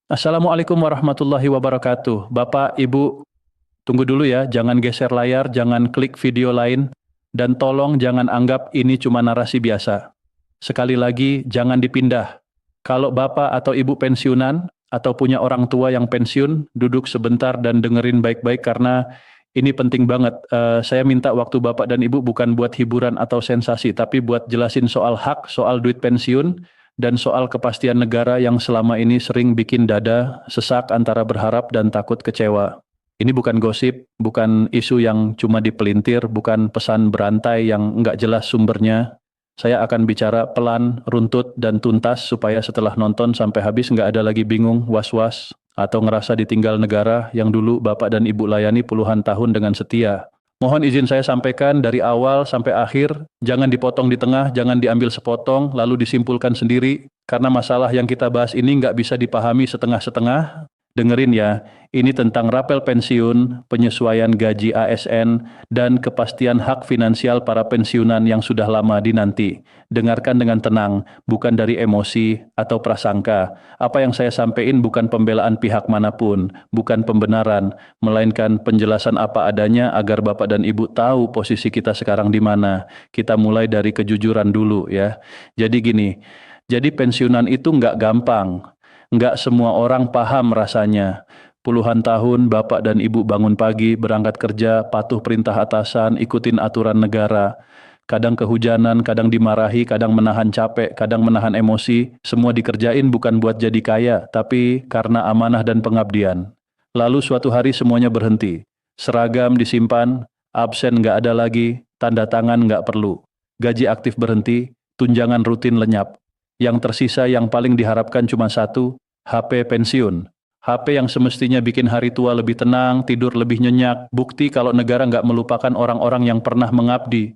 Assalamualaikum warahmatullahi wabarakatuh. Bapak, Ibu, tunggu dulu ya, jangan geser layar, jangan klik video lain, dan tolong jangan anggap ini cuma narasi biasa. Sekali lagi, jangan dipindah. Kalau Bapak atau Ibu pensiunan, atau punya orang tua yang pensiun, duduk sebentar dan dengerin baik-baik karena ini penting banget. Saya minta waktu Bapak dan Ibu bukan buat hiburan atau sensasi, tapi buat jelasin soal hak, soal duit pensiun, dan soal kepastian negara yang selama ini sering bikin dada sesak antara berharap dan takut kecewa. Ini bukan gosip, bukan isu yang cuma dipelintir, bukan pesan berantai yang nggak jelas sumbernya. Saya akan bicara pelan, runtut, dan tuntas supaya setelah nonton sampai habis nggak ada lagi bingung, was-was, atau ngerasa ditinggal negara yang dulu Bapak dan Ibu layani puluhan tahun dengan setia. Mohon izin saya sampaikan dari awal sampai akhir, jangan dipotong di tengah, jangan diambil sepotong, lalu disimpulkan sendiri, karena masalah yang kita bahas ini nggak bisa dipahami setengah-setengah. Dengerin ya, ini tentang rapel pensiun, penyesuaian gaji ASN, dan kepastian hak finansial para pensiunan yang sudah lama dinanti. Dengarkan dengan tenang, bukan dari emosi atau prasangka. Apa yang saya sampaikan bukan pembelaan pihak manapun, bukan pembenaran, melainkan penjelasan apa adanya agar Bapak dan Ibu tahu posisi kita sekarang di mana. Kita mulai dari kejujuran dulu ya. Jadi gini, jadi pensiunan itu nggak gampang. Nggak semua orang paham rasanya. Puluhan tahun Bapak dan Ibu bangun pagi, berangkat kerja, patuh perintah atasan, ikutin aturan negara. Kadang kehujanan, kadang dimarahi, kadang menahan capek, kadang menahan emosi. Semua dikerjain bukan buat jadi kaya, tapi karena amanah dan pengabdian. Lalu suatu hari semuanya berhenti. Seragam disimpan, absen nggak ada lagi, tanda tangan nggak perlu. Gaji aktif berhenti, tunjangan rutin lenyap. Yang tersisa yang paling diharapkan cuma satu, HP pensiun. HP yang semestinya bikin hari tua lebih tenang, tidur lebih nyenyak, bukti kalau negara nggak melupakan orang-orang yang pernah mengabdi.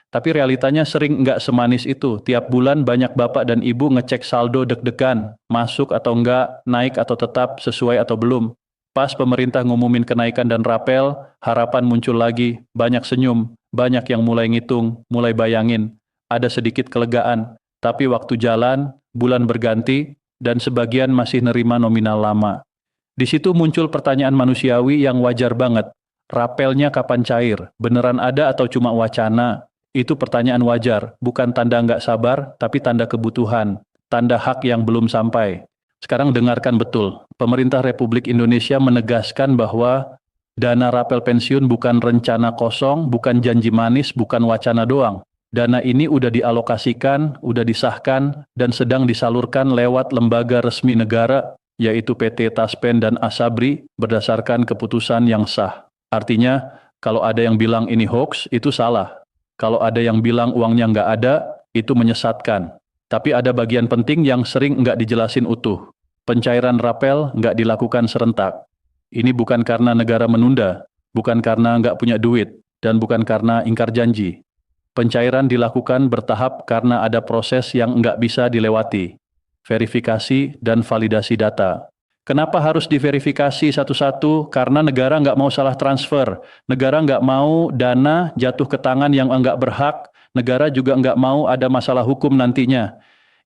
Tapi realitanya sering nggak semanis itu. Tiap bulan banyak bapak dan ibu ngecek saldo deg-degan, masuk atau enggak, naik atau tetap, sesuai atau belum. Pas pemerintah ngumumin kenaikan dan rapel, harapan muncul lagi, banyak senyum, banyak yang mulai ngitung, mulai bayangin. Ada sedikit kelegaan. Tapi waktu jalan, bulan berganti, dan sebagian masih nerima nominal lama. Di situ muncul pertanyaan manusiawi yang wajar banget. Rapelnya kapan cair? Beneran ada atau cuma wacana? Itu pertanyaan wajar, bukan tanda nggak sabar, tapi tanda kebutuhan, tanda hak yang belum sampai. Sekarang dengarkan betul, pemerintah Republik Indonesia menegaskan bahwa dana rapel pensiun bukan rencana kosong, bukan janji manis, bukan wacana doang. Dana ini udah dialokasikan, udah disahkan, dan sedang disalurkan lewat lembaga resmi negara, yaitu PT Taspen dan Asabri, berdasarkan keputusan yang sah. Artinya, kalau ada yang bilang ini hoax, itu salah. Kalau ada yang bilang uangnya nggak ada, itu menyesatkan. Tapi ada bagian penting yang sering nggak dijelasin utuh. Pencairan rapel nggak dilakukan serentak. Ini bukan karena negara menunda, bukan karena nggak punya duit, dan bukan karena ingkar janji. Pencairan dilakukan bertahap karena ada proses yang nggak bisa dilewati, verifikasi dan validasi data. Kenapa harus diverifikasi satu-satu? Karena negara nggak mau salah transfer, negara nggak mau dana jatuh ke tangan yang nggak berhak, negara juga nggak mau ada masalah hukum nantinya.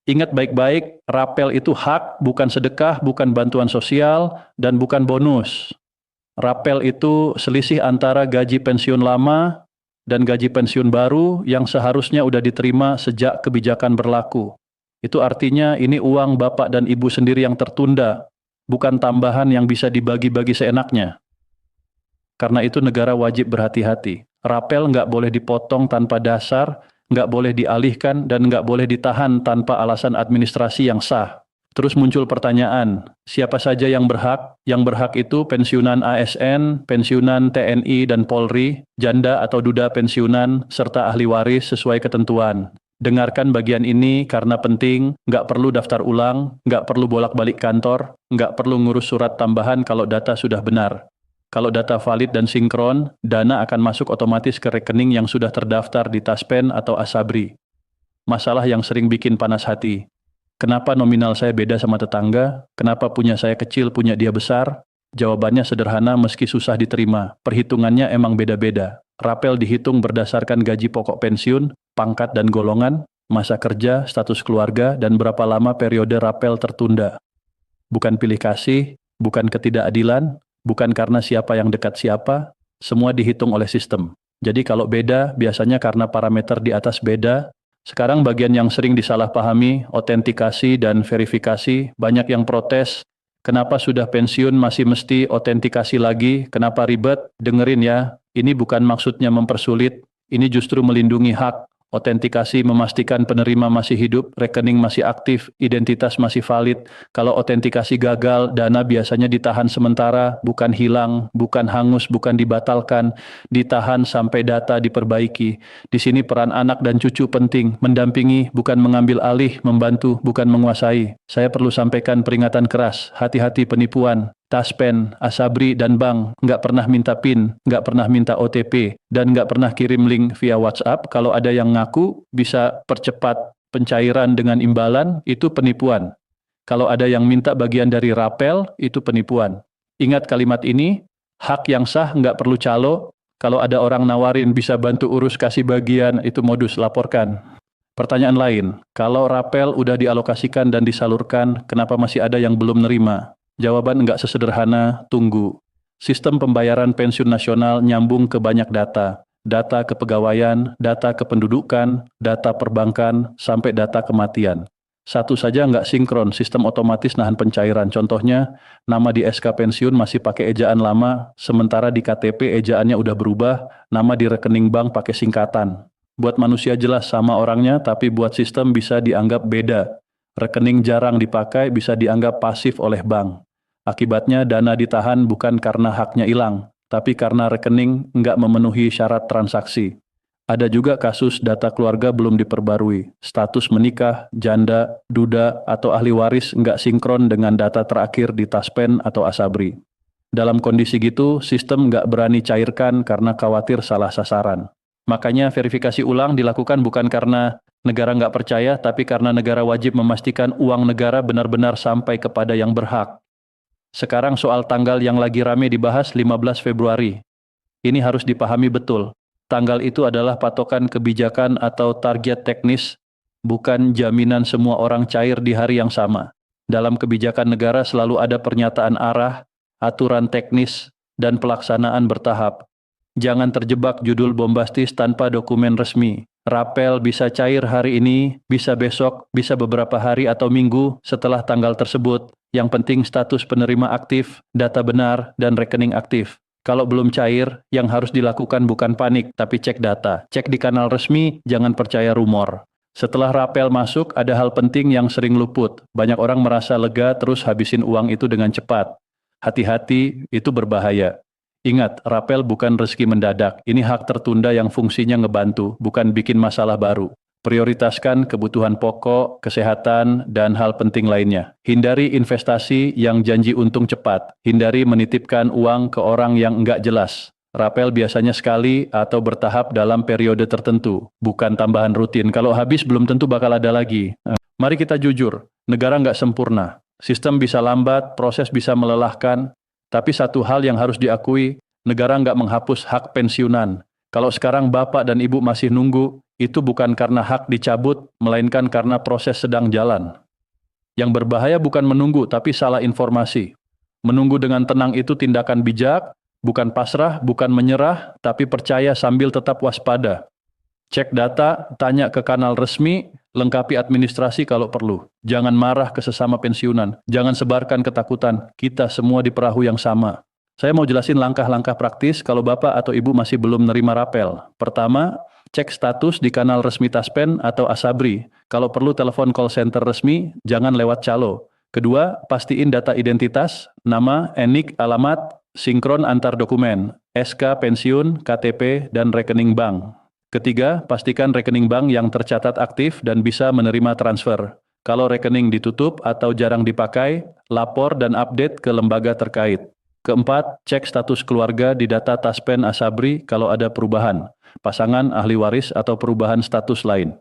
Ingat baik-baik, rapel itu hak, bukan sedekah, bukan bantuan sosial, dan bukan bonus. Rapel itu selisih antara gaji pensiun lama dan gaji pensiun baru yang seharusnya udah diterima sejak kebijakan berlaku. Itu artinya ini uang bapak dan ibu sendiri yang tertunda, bukan tambahan yang bisa dibagi-bagi seenaknya. Karena itu negara wajib berhati-hati. Rapel nggak boleh dipotong tanpa dasar, nggak boleh dialihkan, dan nggak boleh ditahan tanpa alasan administrasi yang sah. Terus muncul pertanyaan, siapa saja yang berhak? Yang berhak itu pensiunan ASN, pensiunan TNI dan Polri, janda atau duda pensiunan, serta ahli waris sesuai ketentuan. Dengarkan bagian ini karena penting, nggak perlu daftar ulang, nggak perlu bolak-balik kantor, nggak perlu ngurus surat tambahan kalau data sudah benar. Kalau data valid dan sinkron, dana akan masuk otomatis ke rekening yang sudah terdaftar di Taspen atau Asabri. Masalah yang sering bikin panas hati. Kenapa nominal saya beda sama tetangga? Kenapa punya saya kecil, punya dia besar? Jawabannya sederhana meski susah diterima. Perhitungannya emang beda-beda. Rapel dihitung berdasarkan gaji pokok pensiun, pangkat dan golongan, masa kerja, status keluarga, dan berapa lama periode rapel tertunda. Bukan pilih kasih, bukan ketidakadilan, bukan karena siapa yang dekat siapa, semua dihitung oleh sistem. Jadi kalau beda, biasanya karena parameter di atas beda. Sekarang bagian yang sering disalahpahami, otentikasi dan verifikasi, banyak yang protes. Kenapa sudah pensiun masih mesti otentikasi lagi? Kenapa ribet? Dengerin ya, ini bukan maksudnya mempersulit, ini justru melindungi hak. Otentikasi memastikan penerima masih hidup, rekening masih aktif, identitas masih valid. Kalau otentikasi gagal, dana biasanya ditahan sementara, bukan hilang, bukan hangus, bukan dibatalkan, ditahan sampai data diperbaiki. Di sini peran anak dan cucu penting, mendampingi, bukan mengambil alih, membantu, bukan menguasai. Saya perlu sampaikan peringatan keras, hati-hati penipuan. Taspen, Asabri, dan bank nggak pernah minta PIN, nggak pernah minta OTP, dan nggak pernah kirim link via WhatsApp. Kalau ada yang ngaku bisa percepat pencairan dengan imbalan, itu penipuan. Kalau ada yang minta bagian dari rapel, itu penipuan. Ingat kalimat ini, hak yang sah nggak perlu calo. Kalau ada orang nawarin bisa bantu urus kasih bagian, itu modus, laporkan. Pertanyaan lain, kalau rapel udah dialokasikan dan disalurkan, kenapa masih ada yang belum nerima? Jawaban enggak sesederhana, tunggu. Sistem pembayaran pensiun nasional nyambung ke banyak data. Data kepegawaian, data kependudukan, data perbankan, sampai data kematian. Satu saja enggak sinkron, sistem otomatis nahan pencairan. Contohnya, nama di SK pensiun masih pakai ejaan lama, sementara di KTP ejaannya udah berubah, nama di rekening bank pakai singkatan. Buat manusia jelas sama orangnya, tapi buat sistem bisa dianggap beda. Rekening jarang dipakai bisa dianggap pasif oleh bank. Akibatnya dana ditahan bukan karena haknya hilang, tapi karena rekening nggak memenuhi syarat transaksi. Ada juga kasus data keluarga belum diperbarui, status menikah, janda, duda, atau ahli waris nggak sinkron dengan data terakhir di Taspen atau Asabri. Dalam kondisi gitu, sistem nggak berani cairkan karena khawatir salah sasaran. Makanya verifikasi ulang dilakukan bukan karena negara nggak percaya, tapi karena negara wajib memastikan uang negara benar-benar sampai kepada yang berhak. Sekarang soal tanggal yang lagi rame dibahas 15 Februari. Ini harus dipahami betul. Tanggal itu adalah patokan kebijakan atau target teknis, bukan jaminan semua orang cair di hari yang sama. Dalam kebijakan negara selalu ada pernyataan arah, aturan teknis, dan pelaksanaan bertahap. Jangan terjebak judul bombastis tanpa dokumen resmi. Rapel bisa cair hari ini, bisa besok, bisa beberapa hari atau minggu setelah tanggal tersebut. Yang penting status penerima aktif, data benar, dan rekening aktif. Kalau belum cair, yang harus dilakukan bukan panik, tapi cek data. Cek di kanal resmi, jangan percaya rumor. Setelah rapel masuk, ada hal penting yang sering luput. Banyak orang merasa lega terus habisin uang itu dengan cepat. Hati-hati, itu berbahaya. Ingat, rapel bukan rezeki mendadak. Ini hak tertunda yang fungsinya ngebantu, bukan bikin masalah baru. Prioritaskan kebutuhan pokok, kesehatan, dan hal penting lainnya. Hindari investasi yang janji untung cepat. Hindari menitipkan uang ke orang yang enggak jelas. Rapel biasanya sekali atau bertahap dalam periode tertentu, bukan tambahan rutin. Kalau habis belum tentu bakal ada lagi. Mari kita jujur, negara enggak sempurna. Sistem bisa lambat, proses bisa melelahkan, tapi satu hal yang harus diakui, negara nggak menghapus hak pensiunan. Kalau sekarang Bapak dan Ibu masih nunggu, itu bukan karena hak dicabut, melainkan karena proses sedang jalan. Yang berbahaya bukan menunggu, tapi salah informasi. Menunggu dengan tenang itu tindakan bijak, bukan pasrah, bukan menyerah, tapi percaya sambil tetap waspada. Cek data, tanya ke kanal resmi, lengkapi administrasi kalau perlu. Jangan marah ke sesama pensiunan. Jangan sebarkan ketakutan. Kita semua di perahu yang sama. Saya mau jelasin langkah-langkah praktis kalau Bapak atau Ibu masih belum nerima rapel. Pertama, cek status di kanal resmi Taspen atau Asabri. Kalau perlu telepon call center resmi, jangan lewat calo. Kedua, pastiin data identitas, nama, NIK, alamat, sinkron antar dokumen, SK, pensiun, KTP, dan rekening bank. Ketiga, pastikan rekening bank yang tercatat aktif dan bisa menerima transfer. Kalau rekening ditutup atau jarang dipakai, lapor dan update ke lembaga terkait. Keempat, cek status keluarga di data Taspen Asabri kalau ada perubahan, pasangan, ahli waris, atau perubahan status lain.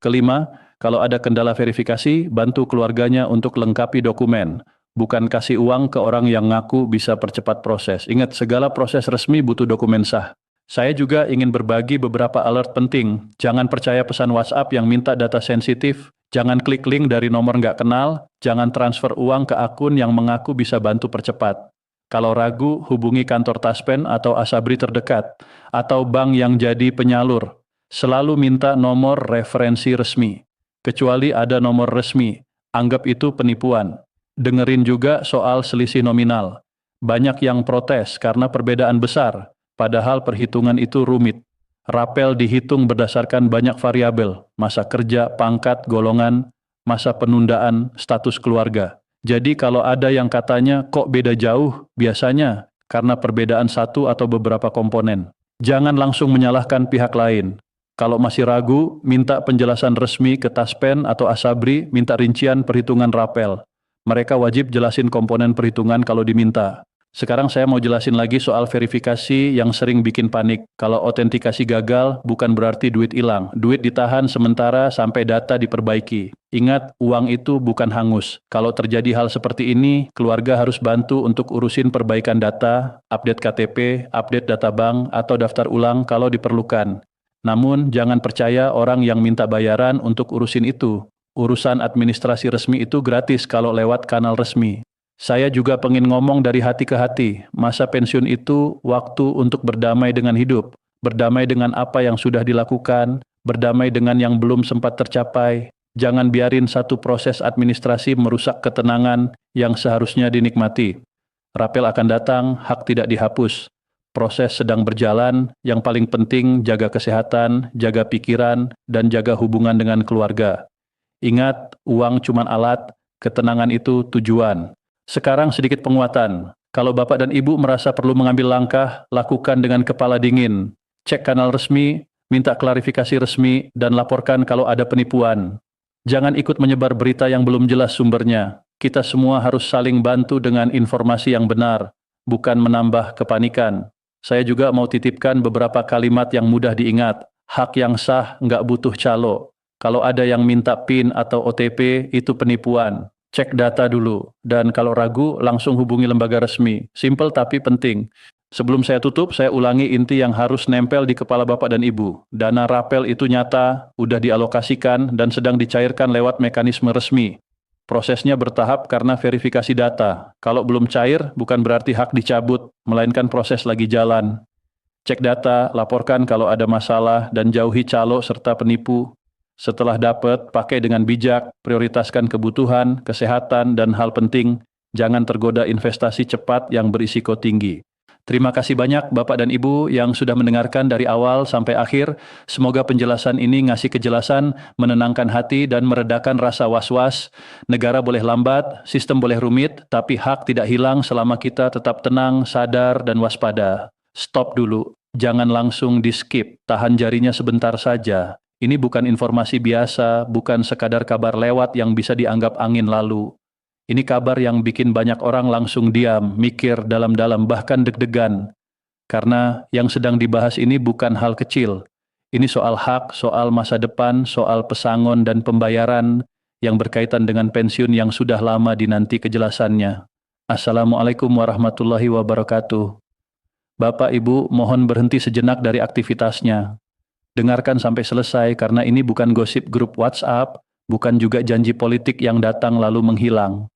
Kelima, kalau ada kendala verifikasi, bantu keluarganya untuk lengkapi dokumen. Bukan kasih uang ke orang yang ngaku bisa percepat proses. Ingat, segala proses resmi butuh dokumen sah. Saya juga ingin berbagi beberapa alert penting. Jangan percaya pesan WhatsApp yang minta data sensitif, Jangan klik link dari nomor nggak kenal, jangan transfer uang ke akun yang mengaku bisa bantu percepat. Kalau ragu, hubungi kantor Taspen atau Asabri terdekat, atau bank yang jadi penyalur. Selalu minta nomor referensi resmi. Kecuali ada nomor resmi, anggap itu penipuan. Dengerin juga soal selisih nominal. Banyak yang protes karena perbedaan besar, padahal perhitungan itu rumit. Rapel dihitung berdasarkan banyak variabel, masa kerja, pangkat, golongan, masa penundaan, status keluarga. Jadi kalau ada yang katanya kok beda jauh, biasanya karena perbedaan satu atau beberapa komponen. Jangan langsung menyalahkan pihak lain. Kalau masih ragu, minta penjelasan resmi ke Taspen atau Asabri, minta rincian perhitungan rapel. Mereka wajib jelasin komponen perhitungan kalau diminta. Sekarang saya mau jelasin lagi soal verifikasi yang sering bikin panik. Kalau autentikasi gagal, bukan berarti duit hilang. Duit ditahan sementara sampai data diperbaiki. Ingat, uang itu bukan hangus. Kalau terjadi hal seperti ini, keluarga harus bantu untuk urusin perbaikan data, update KTP, update data bank, atau daftar ulang kalau diperlukan. Namun, jangan percaya orang yang minta bayaran untuk urusin itu. Urusan administrasi resmi itu gratis kalau lewat kanal resmi. Saya juga pengen ngomong dari hati ke hati, masa pensiun itu waktu untuk berdamai dengan hidup, berdamai dengan apa yang sudah dilakukan, berdamai dengan yang belum sempat tercapai. Jangan biarin satu proses administrasi merusak ketenangan yang seharusnya dinikmati. Rapel akan datang, hak tidak dihapus. Proses sedang berjalan, yang paling penting jaga kesehatan, jaga pikiran, dan jaga hubungan dengan keluarga. Ingat, uang cuma alat, ketenangan itu tujuan. Sekarang sedikit penguatan. Kalau Bapak dan Ibu merasa perlu mengambil langkah, lakukan dengan kepala dingin. Cek kanal resmi, minta klarifikasi resmi, dan laporkan kalau ada penipuan. Jangan ikut menyebar berita yang belum jelas sumbernya. Kita semua harus saling bantu dengan informasi yang benar, bukan menambah kepanikan. Saya juga mau titipkan beberapa kalimat yang mudah diingat. Hak yang sah nggak butuh calo. Kalau ada yang minta PIN atau OTP, itu penipuan. Cek data dulu, dan kalau ragu, langsung hubungi lembaga resmi. Simple tapi penting. Sebelum saya tutup, saya ulangi inti yang harus nempel di kepala Bapak dan Ibu. Dana rapel itu nyata, udah dialokasikan, dan sedang dicairkan lewat mekanisme resmi. Prosesnya bertahap karena verifikasi data. Kalau belum cair, bukan berarti hak dicabut, melainkan proses lagi jalan. Cek data, laporkan kalau ada masalah, dan jauhi calo serta penipu. Setelah dapat, pakai dengan bijak, prioritaskan kebutuhan, kesehatan, dan hal penting, jangan tergoda investasi cepat yang berisiko tinggi. Terima kasih banyak Bapak dan Ibu yang sudah mendengarkan dari awal sampai akhir. Semoga penjelasan ini ngasih kejelasan, menenangkan hati, dan meredakan rasa was-was. Negara boleh lambat, sistem boleh rumit, tapi hak tidak hilang selama kita tetap tenang, sadar, dan waspada. Stop dulu, jangan langsung di-skip, tahan jarinya sebentar saja. Ini bukan informasi biasa, bukan sekadar kabar lewat yang bisa dianggap angin lalu. Ini kabar yang bikin banyak orang langsung diam, mikir dalam-dalam, bahkan deg-degan. Karena yang sedang dibahas ini bukan hal kecil. Ini soal hak, soal masa depan, soal pesangon dan pembayaran yang berkaitan dengan pensiun yang sudah lama dinanti kejelasannya. Assalamualaikum warahmatullahi wabarakatuh. Bapak Ibu mohon berhenti sejenak dari aktivitasnya. Dengarkan sampai selesai karena ini bukan gosip grup WhatsApp, bukan juga janji politik yang datang lalu menghilang.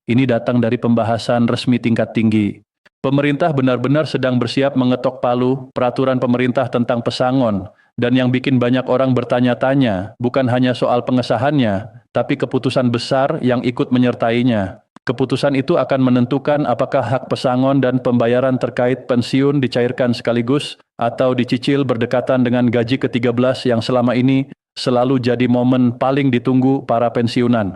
Ini datang dari pembahasan resmi tingkat tinggi. Pemerintah benar-benar sedang bersiap mengetok palu peraturan pemerintah tentang pesangon, dan yang bikin banyak orang bertanya-tanya bukan hanya soal pengesahannya, tapi keputusan besar yang ikut menyertainya. Keputusan itu akan menentukan apakah hak pesangon dan pembayaran terkait pensiun dicairkan sekaligus atau dicicil berdekatan dengan gaji ke-13 yang selama ini selalu jadi momen paling ditunggu para pensiunan.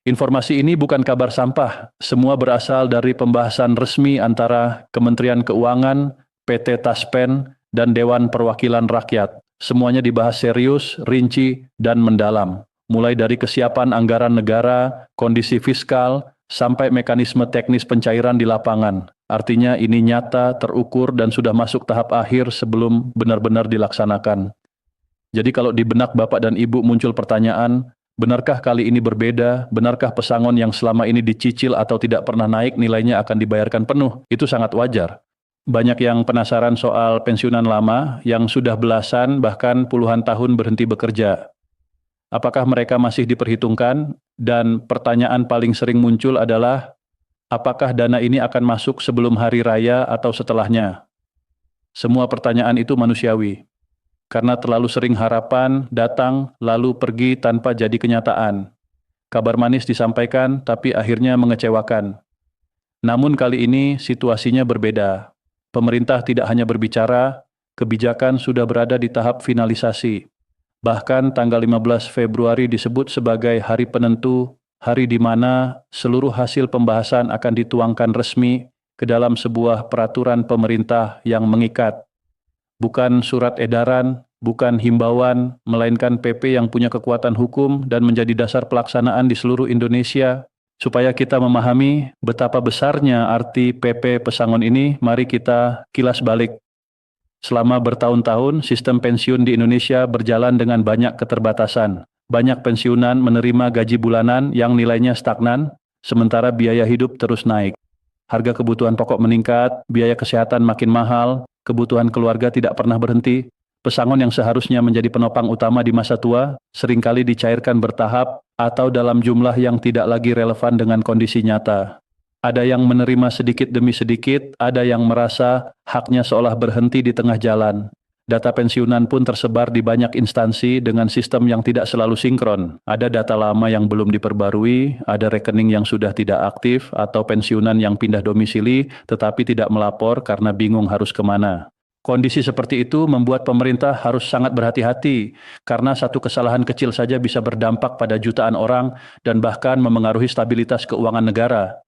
Informasi ini bukan kabar sampah, semua berasal dari pembahasan resmi antara Kementerian Keuangan, PT Taspen, dan Dewan Perwakilan Rakyat. Semuanya dibahas serius, rinci, dan mendalam. Mulai dari kesiapan anggaran negara, kondisi fiskal, sampai mekanisme teknis pencairan di lapangan. Artinya ini nyata, terukur, dan sudah masuk tahap akhir sebelum benar-benar dilaksanakan. Jadi kalau di benak Bapak dan Ibu muncul pertanyaan, benarkah kali ini berbeda? Benarkah pesangon yang selama ini dicicil atau tidak pernah naik nilainya akan dibayarkan penuh? Itu sangat wajar. Banyak yang penasaran soal pensiunan lama yang sudah belasan bahkan puluhan tahun berhenti bekerja. Apakah mereka masih diperhitungkan? Dan pertanyaan paling sering muncul adalah, apakah dana ini akan masuk sebelum hari raya atau setelahnya? Semua pertanyaan itu manusiawi, karena terlalu sering harapan datang lalu pergi tanpa jadi kenyataan. Kabar manis disampaikan tapi akhirnya mengecewakan. Namun kali ini situasinya berbeda. Pemerintah tidak hanya berbicara, kebijakan sudah berada di tahap finalisasi. Bahkan tanggal 15 Februari disebut sebagai hari penentu, hari di mana seluruh hasil pembahasan akan dituangkan resmi ke dalam sebuah peraturan pemerintah yang mengikat. Bukan surat edaran, bukan himbauan, melainkan PP yang punya kekuatan hukum dan menjadi dasar pelaksanaan di seluruh Indonesia. Supaya kita memahami betapa besarnya arti PP Pesangon ini, mari kita kilas balik. Selama bertahun-tahun, sistem pensiun di Indonesia berjalan dengan banyak keterbatasan. Banyak pensiunan menerima gaji bulanan yang nilainya stagnan, sementara biaya hidup terus naik. Harga kebutuhan pokok meningkat, biaya kesehatan makin mahal, kebutuhan keluarga tidak pernah berhenti. Pesangon yang seharusnya menjadi penopang utama di masa tua, seringkali dicairkan bertahap atau dalam jumlah yang tidak lagi relevan dengan kondisi nyata. Ada yang menerima sedikit demi sedikit, ada yang merasa haknya seolah berhenti di tengah jalan. Data pensiunan pun tersebar di banyak instansi dengan sistem yang tidak selalu sinkron. Ada data lama yang belum diperbarui, ada rekening yang sudah tidak aktif, atau pensiunan yang pindah domisili tetapi tidak melapor karena bingung harus kemana. Kondisi seperti itu membuat pemerintah harus sangat berhati-hati, karena satu kesalahan kecil saja bisa berdampak pada jutaan orang dan bahkan memengaruhi stabilitas keuangan negara.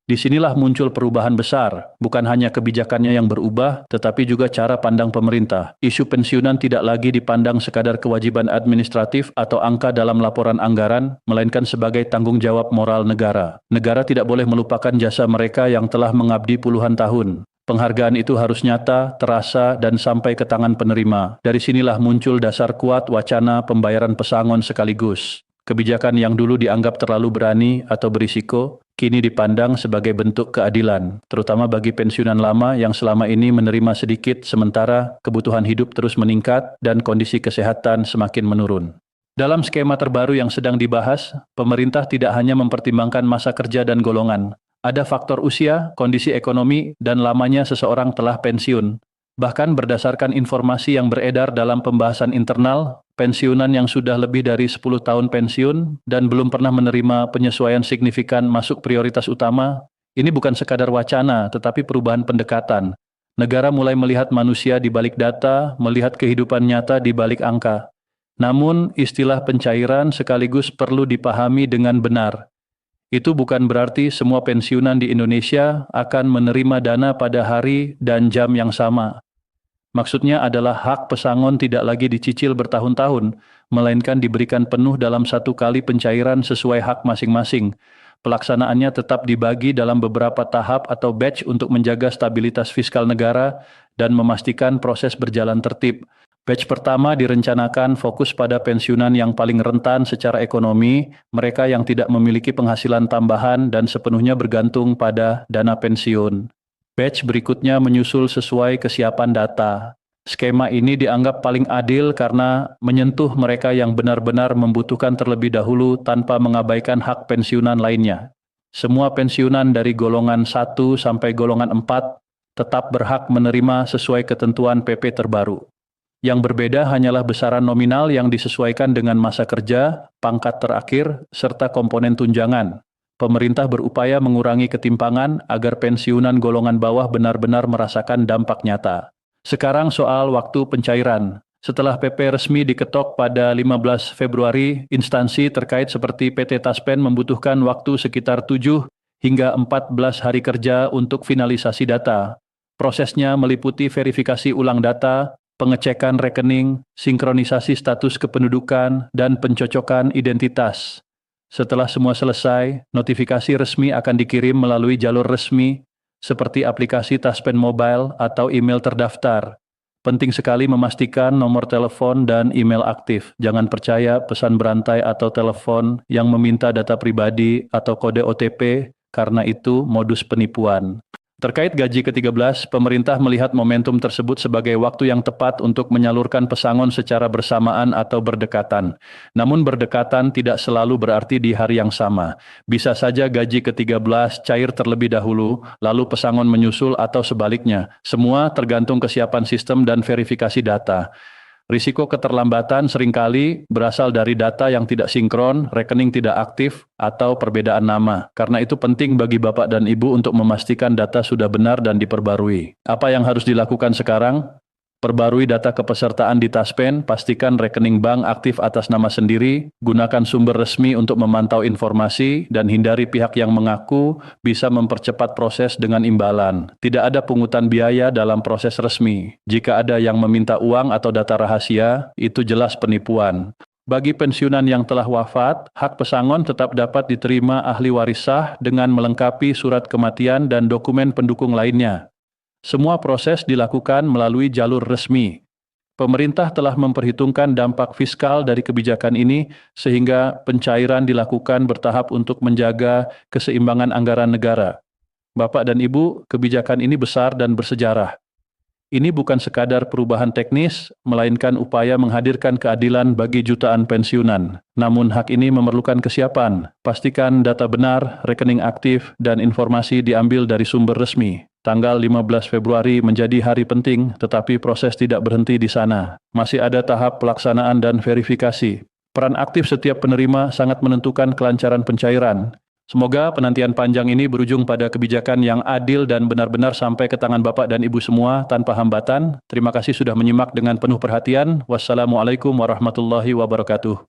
Disinilah muncul perubahan besar, bukan hanya kebijakannya yang berubah, tetapi juga cara pandang pemerintah. Isu pensiunan tidak lagi dipandang sekadar kewajiban administratif atau angka dalam laporan anggaran, melainkan sebagai tanggung jawab moral negara. Negara tidak boleh melupakan jasa mereka yang telah mengabdi puluhan tahun. Penghargaan itu harus nyata, terasa, dan sampai ke tangan penerima. Dari sinilah muncul dasar kuat wacana pembayaran pesangon sekaligus. Kebijakan yang dulu dianggap terlalu berani atau berisiko, kini dipandang sebagai bentuk keadilan, terutama bagi pensiunan lama yang selama ini menerima sedikit sementara kebutuhan hidup terus meningkat dan kondisi kesehatan semakin menurun. Dalam skema terbaru yang sedang dibahas, pemerintah tidak hanya mempertimbangkan masa kerja dan golongan. Ada faktor usia, kondisi ekonomi, dan lamanya seseorang telah pensiun. Bahkan berdasarkan informasi yang beredar dalam pembahasan internal, pensiunan yang sudah lebih dari 10 tahun pensiun dan belum pernah menerima penyesuaian signifikan masuk prioritas utama, ini bukan sekadar wacana, tetapi perubahan pendekatan. Negara mulai melihat manusia di balik data, melihat kehidupan nyata di balik angka. Namun, istilah pencairan sekaligus perlu dipahami dengan benar. Itu bukan berarti semua pensiunan di Indonesia akan menerima dana pada hari dan jam yang sama. Maksudnya adalah hak pesangon tidak lagi dicicil bertahun-tahun, melainkan diberikan penuh dalam satu kali pencairan sesuai hak masing-masing. Pelaksanaannya tetap dibagi dalam beberapa tahap atau batch untuk menjaga stabilitas fiskal negara dan memastikan proses berjalan tertib. Batch pertama direncanakan fokus pada pensiunan yang paling rentan secara ekonomi, mereka yang tidak memiliki penghasilan tambahan dan sepenuhnya bergantung pada dana pensiun. Batch berikutnya menyusul sesuai kesiapan data. Skema ini dianggap paling adil karena menyentuh mereka yang benar-benar membutuhkan terlebih dahulu tanpa mengabaikan hak pensiunan lainnya. Semua pensiunan dari golongan 1 sampai golongan 4 tetap berhak menerima sesuai ketentuan PP terbaru. Yang berbeda hanyalah besaran nominal yang disesuaikan dengan masa kerja, pangkat terakhir, serta komponen tunjangan. Pemerintah berupaya mengurangi ketimpangan agar pensiunan golongan bawah benar-benar merasakan dampak nyata. Sekarang soal waktu pencairan. Setelah PP resmi diketok pada 15 Februari, instansi terkait seperti PT Taspen membutuhkan waktu sekitar 7 hingga 14 hari kerja untuk finalisasi data. Prosesnya meliputi verifikasi ulang data, pengecekan rekening, sinkronisasi status kependudukan, dan pencocokan identitas. Setelah semua selesai, notifikasi resmi akan dikirim melalui jalur resmi, seperti aplikasi Taspen Mobile atau email terdaftar. Penting sekali memastikan nomor telepon dan email aktif. Jangan percaya pesan berantai atau telepon yang meminta data pribadi atau kode OTP, karena itu modus penipuan. Terkait gaji ke-13, pemerintah melihat momentum tersebut sebagai waktu yang tepat untuk menyalurkan pesangon secara bersamaan atau berdekatan. Namun berdekatan tidak selalu berarti di hari yang sama. Bisa saja gaji ke-13 cair terlebih dahulu, lalu pesangon menyusul atau sebaliknya. Semua tergantung kesiapan sistem dan verifikasi data. Risiko keterlambatan seringkali berasal dari data yang tidak sinkron, rekening tidak aktif, atau perbedaan nama. Karena itu penting bagi Bapak dan Ibu untuk memastikan data sudah benar dan diperbarui. Apa yang harus dilakukan sekarang? Perbarui data kepesertaan di Taspen, pastikan rekening bank aktif atas nama sendiri, gunakan sumber resmi untuk memantau informasi, dan hindari pihak yang mengaku bisa mempercepat proses dengan imbalan. Tidak ada pungutan biaya dalam proses resmi. Jika ada yang meminta uang atau data rahasia, itu jelas penipuan. Bagi pensiunan yang telah wafat, hak pesangon tetap dapat diterima ahli waris sah dengan melengkapi surat kematian dan dokumen pendukung lainnya. Semua proses dilakukan melalui jalur resmi. Pemerintah telah memperhitungkan dampak fiskal dari kebijakan ini sehingga pencairan dilakukan bertahap untuk menjaga keseimbangan anggaran negara. Bapak dan Ibu, kebijakan ini besar dan bersejarah. Ini bukan sekadar perubahan teknis, melainkan upaya menghadirkan keadilan bagi jutaan pensiunan. Namun hak ini memerlukan kesiapan. Pastikan data benar, rekening aktif, dan informasi diambil dari sumber resmi. Tanggal 15 Februari menjadi hari penting, tetapi proses tidak berhenti di sana. Masih ada tahap pelaksanaan dan verifikasi. Peran aktif setiap penerima sangat menentukan kelancaran pencairan. Semoga penantian panjang ini berujung pada kebijakan yang adil dan benar-benar sampai ke tangan Bapak dan Ibu semua tanpa hambatan. Terima kasih sudah menyimak dengan penuh perhatian. Wassalamualaikum warahmatullahi wabarakatuh.